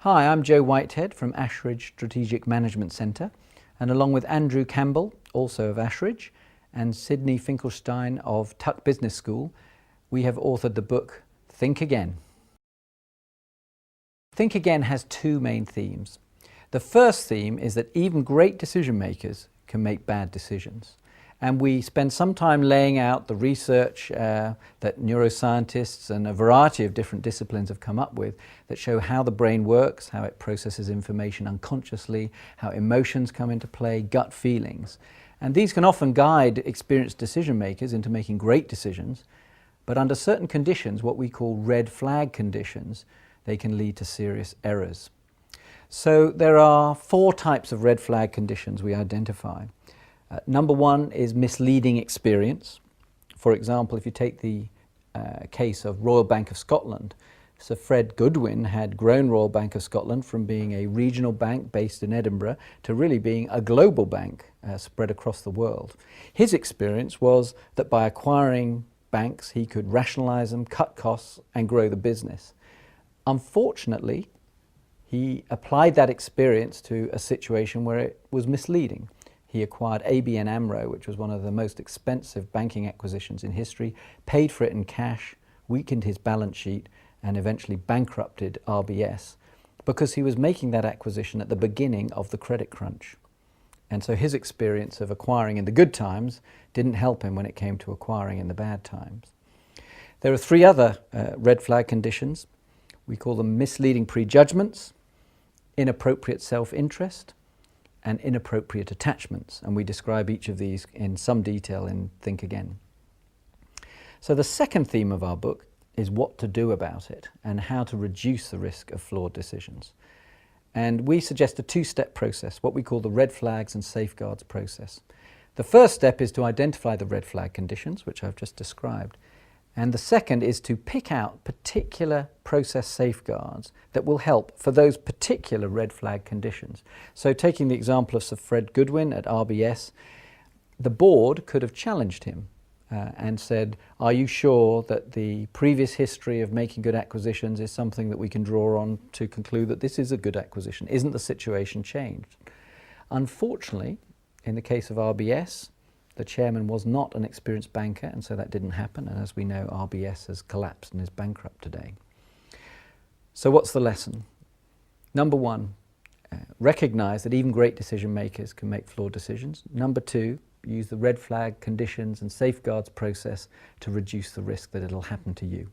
Hi, I'm Joe Whitehead from Ashridge Strategic Management Centre, and along with Andrew Campbell, also of Ashridge, and Sydney Finkelstein of Tuck Business School, we have authored the book Think Again. Think Again has two main themes. The first theme is that even great decision makers can make bad decisions. And we spend some time laying out the research that neuroscientists and a variety of different disciplines have come up with that show how the brain works, how it processes information unconsciously, how emotions come into play, gut feelings. And these can often guide experienced decision makers into making great decisions, but under certain conditions, what we call red flag conditions, they can lead to serious errors. So there are four types of red flag conditions we identify. Number one is misleading experience. For example, if you take the case of Royal Bank of Scotland, Sir Fred Goodwin had grown Royal Bank of Scotland from being a regional bank based in Edinburgh to really being a global bank spread across the world. His experience was that by acquiring banks, he could rationalise them, cut costs and grow the business. Unfortunately, he applied that experience to a situation where it was misleading. He acquired ABN AMRO, which was one of the most expensive banking acquisitions in history, paid for it in cash, weakened his balance sheet, and eventually bankrupted RBS because he was making that acquisition at the beginning of the credit crunch. And so his experience of acquiring in the good times didn't help him when it came to acquiring in the bad times. There are three other red flag conditions. We call them misleading prejudgments, inappropriate self-interest, and inappropriate attachments, and we describe each of these in some detail in Think Again. So the second theme of our book is what to do about it and how to reduce the risk of flawed decisions. And we suggest a two-step process, what we call the red flags and safeguards process. The first step is to identify the red flag conditions, which I've just described. And the second is to pick out particular process safeguards that will help for those particular red flag conditions. So taking the example of Sir Fred Goodwin at RBS, the board could have challenged him and said, are you sure that the previous history of making good acquisitions is something that we can draw on to conclude that this is a good acquisition? Isn't the situation changed? Unfortunately, in the case of RBS, the chairman was not an experienced banker, and so that didn't happen. And as we know, RBS has collapsed and is bankrupt today. So what's the lesson? Number one, recognise that even great decision makers can make flawed decisions. Number two, use the red flag conditions and safeguards process to reduce the risk that it'll happen to you.